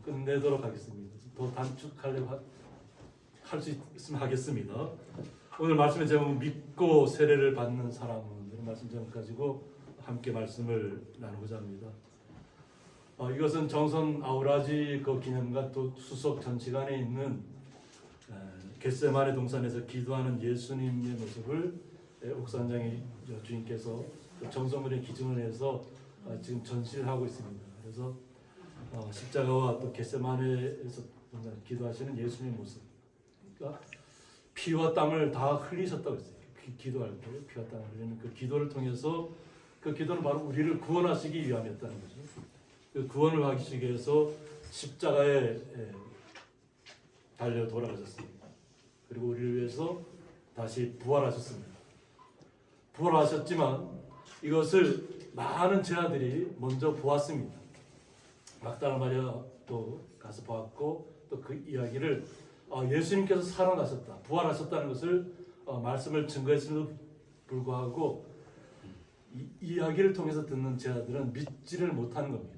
끝내도록 하겠습니다. 더 단축하려고 할 수 있으면 하겠습니다. 오늘 말씀의 제목은 믿고 세례를 받는 사람, 이런 말씀 제목 가지고 함께 말씀을 나누고자 합니다. 이것은 정선 아우라지 그 기념관 또 수석 전시관에 있는 겟세마네 동산에서 기도하는 예수님의 모습을 옥산장의 주인께서 정성물의 기증을 해서 지금 전시를 하고 있습니다. 그래서 십자가와 또 겟세마네에서 기도하시는 예수님의 모습, 그러니까 피와 땀을 다 흘리셨다고 했어요. 기도할 때 피와 땀을 흘리는 그 기도를 통해서, 그 기도는 바로 우리를 구원하시기 위함이었다는 거죠. 그 구원을 하시기 위해서 십자가에 달려 돌아가셨습니다. 그리고 우리를 위해서 다시 부활하셨습니다. 부활하셨지만 이것을 많은 제자들이 먼저 보았습니다. 막달라 마리아도 가서 보았고, 또 그 이야기를 예수님께서 살아나셨다, 부활하셨다는 것을 말씀을 증거했음에도 불구하고 이 이야기를 통해서 듣는 제자들은 믿지를 못하는 겁니다.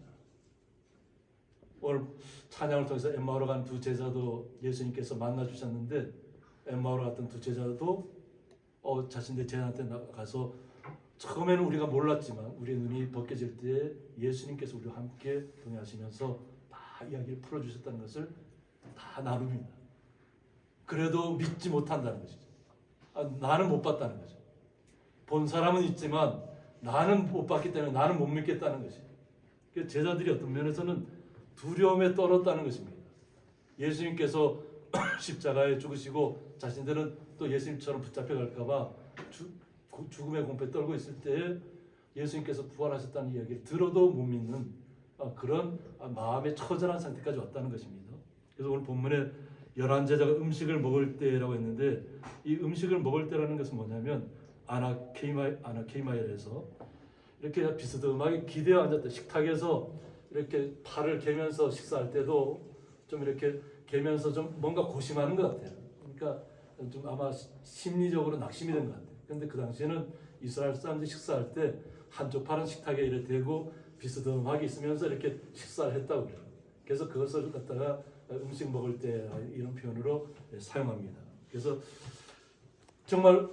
오늘 찬양을 통해서 엠마오로 간 두 제자도 예수님께서 만나 주셨는데, 엠마오로 갔던 두 제자도 자신들 제자한테 나가서 처음에는 우리가 몰랐지만 우리의 눈이 벗겨질 때 예수님께서 우리와 함께 동행하시면서 다 이야기를 풀어주셨다는 것을 다 나눕니다. 그래도 믿지 못한다는 것이죠. 나는 못 봤다는 거죠. 본 사람은 있지만 나는 못 봤기 때문에 나는 못 믿겠다는 것이죠. 제자들이 어떤 면에서는 두려움에 떨었다는 것입니다. 예수님께서 십자가에 죽으시고 자신들은 또 예수님처럼 붙잡혀갈까 봐 죽음의 공포에 떨고 있을 때 예수님께서 부활하셨다는 이야기를 들어도 못 믿는 그런 마음의 처절한 상태까지 왔다는 것입니다. 그래서 오늘 본문에 11제자가 음식을 먹을 때라고 했는데, 이 음식을 먹을 때라는 것은 뭐냐면 아나케이마엘에서 이렇게 비스듬하게 기대어 앉았다, 식탁에서 이렇게 팔을 개면서 식사할 때도 좀 이렇게 개면서 좀 뭔가 고심하는 것 같아요. 그러니까 좀 아마 심리적으로 낙심이 된 것 같아요. 그런데 그 당시에는 이스라엘 사람들이 식사할 때 한쪽 팔은 식탁에 이렇게 대고 비스듬하게 있으면서 이렇게 식사를 했다고 그래요. 그래서 그것을 갖다가 음식 먹을 때 이런 표현으로 사용합니다. 그래서 정말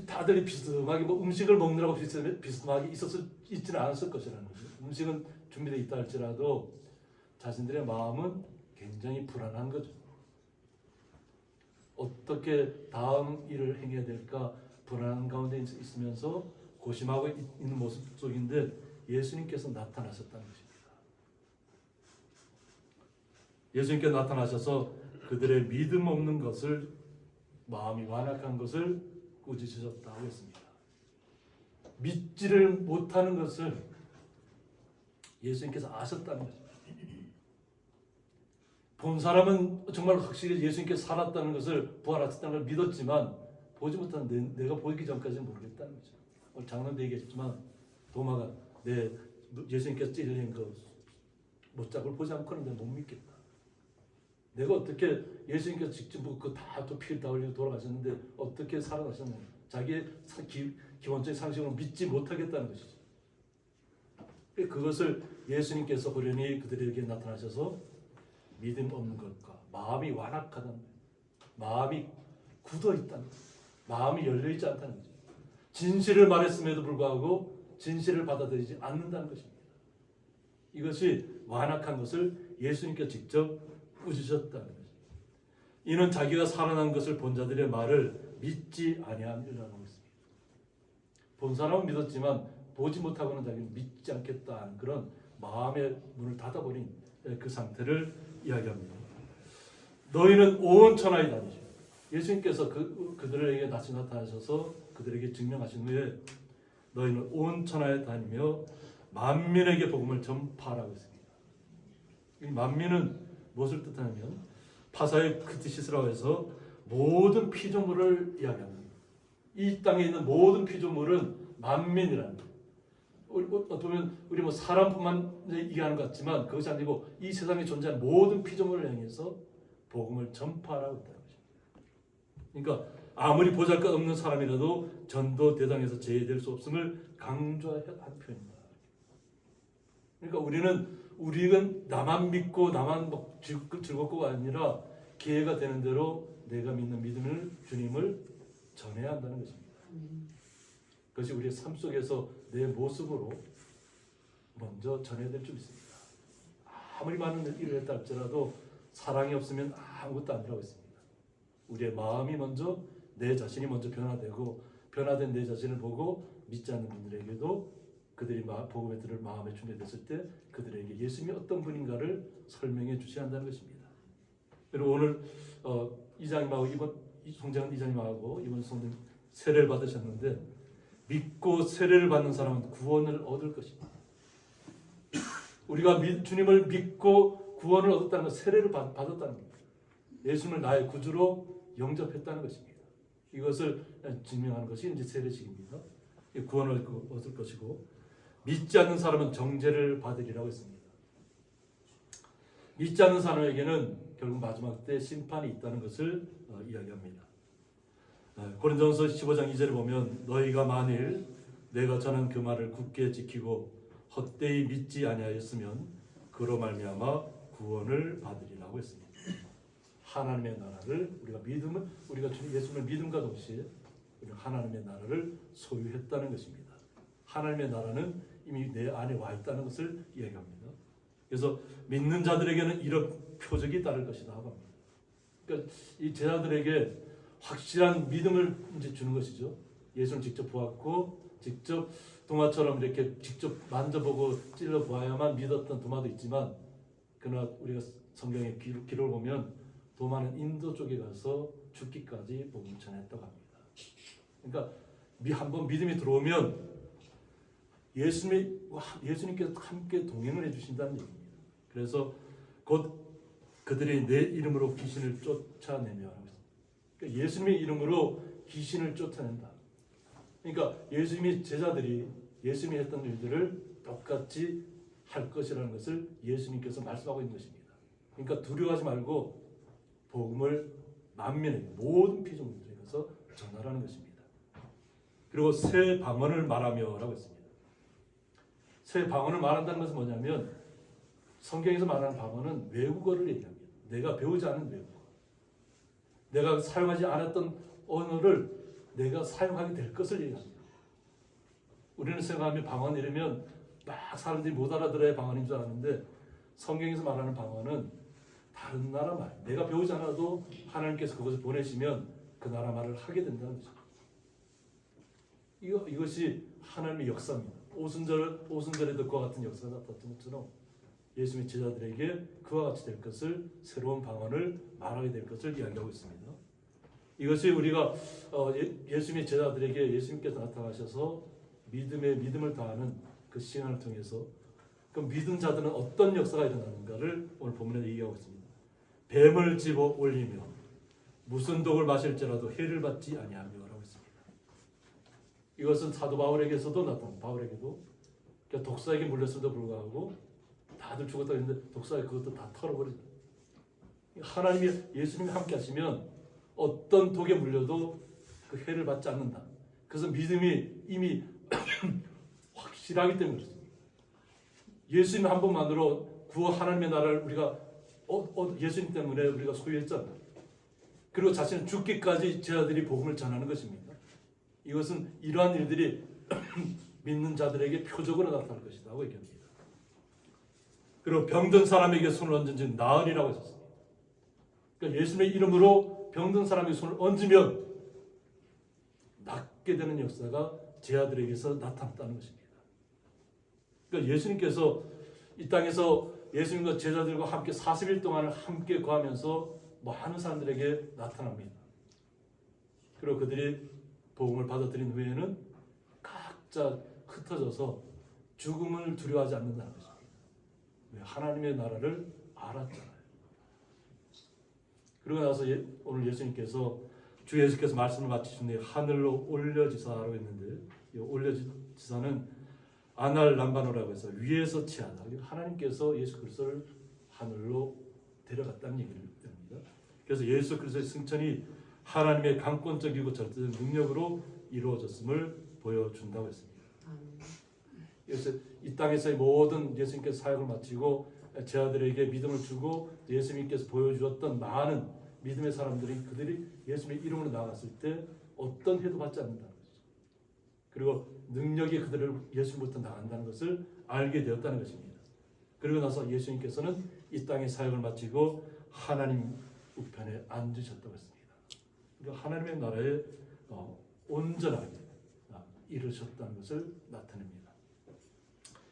다들 비스듬하게 음식을 먹느라고 비스듬하게 있지는 않았을 것이라는 거죠. 음식은 준비되어 있다 할지라도 자신들의 마음은 굉장히 불안한 거죠. 어떻게 다음 일을 행해야 될까 불안한 가운데 있으면서 고심하고 있는 모습 속인데 예수님께서 나타나셨다는 것입니다. 예수님께서 나타나셔서 그들의 믿음 없는 것을, 마음이 완악한 것을 꾸짖으셨다고 했습니다. 믿지를 못하는 것을 예수님께서 아셨다는 거죠. 본 사람은 정말 확실히 예수님께서 살았다는 것을, 부활하셨다는 걸 믿었지만 보지 못한 내가 보이기 전까지는 모르겠다는 거죠. 오늘 장로도 얘기했지만 도마가 예수님께서 찔린 그 못잡을 보지 않고는 내가 못 믿겠다. 내가 어떻게 예수님께서 직접 다 피를 다 흘리고 돌아가셨는데 어떻게 살아나셨느냐. 자기의 기본적인 상식으로 믿지 못하겠다는 것이죠. 그것을 예수님께서 호련히 그들에게 나타나셔서 믿음 없는 것과 마음이 완악하다는 거예요. 마음이 굳어있다는 거예요. 마음이 열려있지 않다는 거죠. 진실을 말했음에도 불구하고 진실을 받아들이지 않는다는 것입니다. 이것이 완악한 것을 예수님께서 직접 꾸짖으셨다는 거죠. 이는 자기가 살아난 것을 본 자들의 말을 믿지 아니함이라고 했습니다. 본 사람은 믿었지만 보지 못하고는 자기는 믿지 않겠다는 그런 마음의 문을 닫아버린 그 상태를 이야기합니다. 너희는 온 천하에 다니시오. 예수님께서 그들에게 다시 나타나셔서 그들에게 증명하신 후에 너희는 온 천하에 다니며 만민에게 복음을 전파하라고 했습니다. 이 만민은 무엇을 뜻하냐면 파사의 크티시스라고 해서 모든 피조물을 이야기합니다. 이 땅에 있는 모든 피조물은 만민이라는 거예요. 어떻게 보면 우리 사람뿐만 얘기하는 것 같지만 그것이 아니고 이 세상에 존재하는 모든 피조물을 향해서 복음을 전파하라고 했다는 것입니다. 그러니까 아무리 보잘것없는 사람이라도 전도 대상에서 제외될 수 없음을 강조한 표현입니다. 그러니까 우리는 우리는 나만 믿고 나만 막 즐겁고가 아니라 기회가 되는 대로 내가 믿는 믿음을 주님을 전해야 한다는 것입니다. 그것이 우리의 삶 속에서 내 모습으로 먼저 전해야 될 줄 믿습니다. 아무리 많은 일을 했다 할지라도 사랑이 없으면 아무것도 아니라고 했습니다. 우리의 마음이 먼저, 내 자신이 먼저 변화되고 변화된 내 자신을 보고 믿지 않는 분들에게도 그들이 복음에 들을 마음에 준비됐을 때 그들에게 예수님이 어떤 분인가를 설명해 주셔야 한다는 것입니다. 그리고 오늘 이장님하고 이번 송재환 이장님하고 이번 성령 세례를 받으셨는데 믿고 세례를 받는 사람은 구원을 얻을 것입니다. 우리가 주님을 믿고 구원을 얻었다는 것, 세례를 받았다는 겁니다. 예수님을 나의 구주로 영접했다는 것입니다. 이것을 증명하는 것이 이제 세례식입니다. 구원을 얻을 것이고 믿지 않는 사람은 정죄를 받으리라고 했습니다. 믿지 않는 사람에게는 결국 마지막 때 심판이 있다는 것을 이야기합니다. 고린도전서 15장 2절에 보면 너희가 만일 내가 전한 그 말을 굳게 지키고 헛되이 믿지 아니하였으면 그로 말미암아 구원을 받으리라고 했습니다. 하나님의 나라를 우리가 주님 예수님을 믿음과 동시에 우리가 하나님의 나라를 소유했다는 것입니다. 하나님의 나라는 이미 내 안에 와 있다는 것을 이야기합니다. 그래서 믿는 자들에게는 이런 표적이 따를 것이다 합니다. 그러니까 이 제자들에게 확실한 믿음을 이제 주는 것이죠. 예수를 직접 보았고 직접 도마처럼 이렇게 직접 만져보고 찔러보아야만 믿었던 도마도 있지만 그러나 우리가 성경의 기록을 보면 도마는 인도 쪽에 가서 죽기까지 복음을 전했다고 합니다. 그러니까 한번 믿음이 들어오면 예수님께서 함께 동행을 해주신다는 얘기입니다. 그래서 곧 그들이 내 이름으로 귀신을 쫓아내며 그러니까 예수님의 이름으로 귀신을 쫓아낸다. 그러니까 예수님이 제자들이 예수님이 했던 일들을 똑같이 할 것이라는 것을 예수님께서 말씀하고 있는 것입니다. 그러니까 두려워하지 말고 복음을 만민에게 모든 피조물들에 가서 전하라는 것입니다. 그리고 새 방언을 말하며라고 했습니다. 새 방언을 말한다는 것은 뭐냐면 성경에서 말하는 방언은 외국어를 얘기합니다. 내가 배우지 않은 외국어. 내가 사용하지 않았던 언어를 내가 사용하게 될 것을 얘기합니다. 우리는 생각하면 방언 이러면 막 사람들이 못 알아들어야 방언인 줄 아는데 성경에서 말하는 방언은 다른 나라 말. 내가 배우지 않아도 하나님께서 그것을 보내시면 그 나라 말을 하게 된다는 거죠. 이것이 하나님의 역사입니다. 오순절에도 그와 같은 역사가 나타났던 것처럼 예수님의 제자들에게 그와 같이 될 것을 새로운 방언을 말하게 될 것을 이야기하고 있습니다. 이것이 우리가 예수님의 제자들에게 예수님께서 나타나셔서 믿음을 다하는 그 시간을 통해서 그 믿은 자들은 어떤 역사가 일어나는가를 오늘 본문에 얘기하고 있습니다. 뱀을 집어 올리며 무슨 독을 마실지라도 해를 받지 아니하며라고 했습니다. 이것은 사도 바울에게서도 나타납니다. 바울에게도 그러니까 독사에게 물렸음에도 불구하고 다들 죽었다고 했는데 독사가 그것도 다 털어버리죠. 하나님이 예수님이 함께 하시면 어떤 독에 물려도 그 해를 받지 않는다. 그래서 믿음이 이미 확실하기 때문에 그렇습니다. 예수님 한 번만으로 하나님의 나라를 우리가 예수님 때문에 우리가 소유했잖아요. 그리고 자신은 죽기까지 제자들이 복음을 전하는 것입니다. 이것은 이러한 일들이 믿는 자들에게 표적으로 나타날 것이라고 얘기합니다. 그리고 병든 사람에게 손을 얹은지 나으리라고 했었습니다. 그러니까 예수님의 이름으로 병든 사람에게 손을 얹으면 낫게 되는 역사가 제자들에게서 나타났다는 것입니다. 그러니까 예수님께서 이 땅에서 예수님과 제자들과 함께 40일 동안을 함께 거하면서 많은 사람들에게 나타납니다. 그리고 그들이 복음을 받아들인 후에는 각자 흩어져서 죽음을 두려워하지 않는다는 것입니다. 왜? 하나님의 나라를 알았잖아요. 그러고 나서 오늘 예수님께서 주 예수께서 말씀을 마치신 뒤에 하늘로 올려지사라고 했는데 이 올려지사는 아날람바노라고 해서 위에서 취하다. 하나님께서 예수 그리스도를 하늘로 데려갔다는 얘기를 합니다. 그래서 예수 그리스도의 승천이 하나님의 강권적이고 절대적 능력으로 이루어졌음을 보여준다고 했습니다. 그래서 이 땅에서의 모든 예수님께서 사역을 마치고 제 아들에게 믿음을 주고 예수님께서 보여주었던 많은 믿음의 사람들이 그들이 예수님의 이름으로 나아갔을 때 어떤 해도 받지 않는다는 거죠. 그리고 능력이 그들을 예수님부터 나간다는 것을 알게 되었다는 것입니다. 그리고 나서 예수님께서는 이 땅의 사역을 마치고 하나님 우편에 앉으셨다고 했습니다. 그러니까 하나님의 나라에 온전하게 이르셨다는 것을 나타냅니다.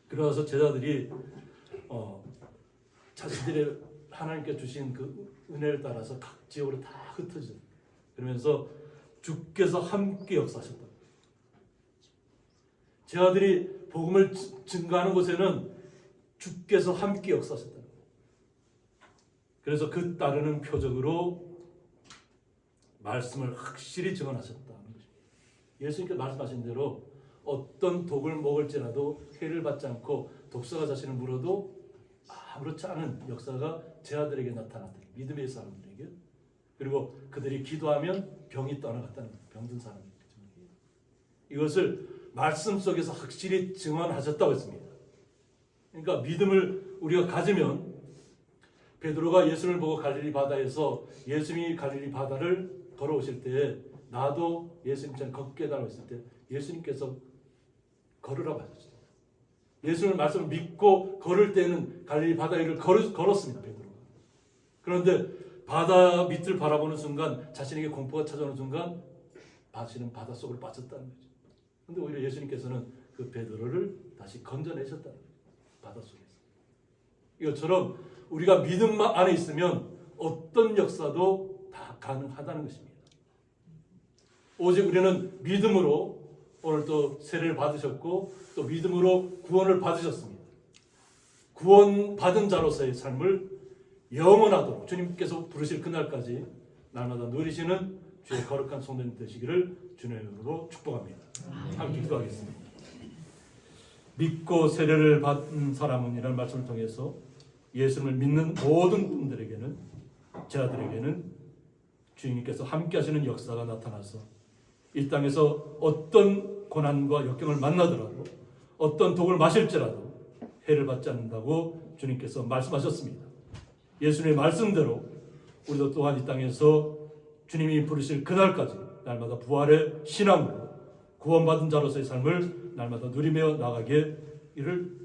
그러나서 제자들이 자신들의 하나님께 주신 그 은혜를 따라서 각 지역으로 다 흩어져. 그러면서 주께서 함께 역사하셨다. 제자들이 복음을 증거하는 곳에는 주께서 함께 역사하셨다. 그래서 그 따르는 표적으로 말씀을 확실히 증언하셨다는 것입니다. 예수님께서 말씀하신 대로 어떤 독을 먹을지라도 해를 받지 않고 독사가 자신을 물어도 아무렇지 않은 역사가 제자들에게 나타났다. 믿음의 사람들에게. 그리고 그들이 기도하면 병이 떠나갔다는 거예요. 병든 사람에게. 이것을 말씀 속에서 확실히 증언하셨다고 했습니다. 그러니까 믿음을 우리가 가지면 베드로가 예수를 보고 갈릴리 바다에서 예수님이 갈릴리 바다를 걸어오실 때 나도 예수님처럼 걷게 해달라고 했을 때 예수님께서 걸으라고 하셨어요. 예수님의 말씀을 믿고 걸을 때는 갈릴리 바다 위를 걸었습니다. 베드로가. 그런데 바다 밑을 바라보는 순간 자신에게 공포가 찾아오는 순간 자신은 바다 속으로 빠졌다는 거죠. 그런데 오히려 예수님께서는 그 베드로를 다시 건져내셨다는 거죠. 바다 속에서. 이것처럼 우리가 믿음 안에 있으면 어떤 역사도 다 가능하다는 것입니다. 오직 우리는 믿음으로 오늘 또 세례를 받으셨고 또 믿음으로 구원을 받으셨습니다. 구원받은 자로서의 삶을 영원하도록 주님께서 부르실 그날까지 날마다 누리시는 주의 거룩한 성도님 되시기를 주님의 이름으로 축복합니다. 함께 기도하겠습니다. 믿고 세례를 받은 사람은 이라는 말씀을 통해서 예수님을 믿는 모든 분들에게는 제자들에게는 주님께서 함께 하시는 역사가 나타나서 이 땅에서 어떤 고난과 역경을 만나더라도 어떤 독을 마실지라도 해를 받지 않는다고 주님께서 말씀하셨습니다. 예수님의 말씀대로 우리도 또한 이 땅에서 주님이 부르실 그날까지 날마다 부활의 신앙으로 구원받은 자로서의 삶을 날마다 누리며 나가게 이를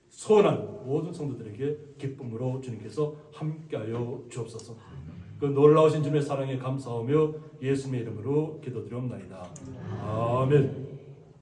소원하는 모든 성도들에게 기쁨으로 주님께서 함께하여 주옵소서. 그 놀라우신 주님의 사랑에 감사하며 예수님의 이름으로 기도드리옵나이다. 아멘.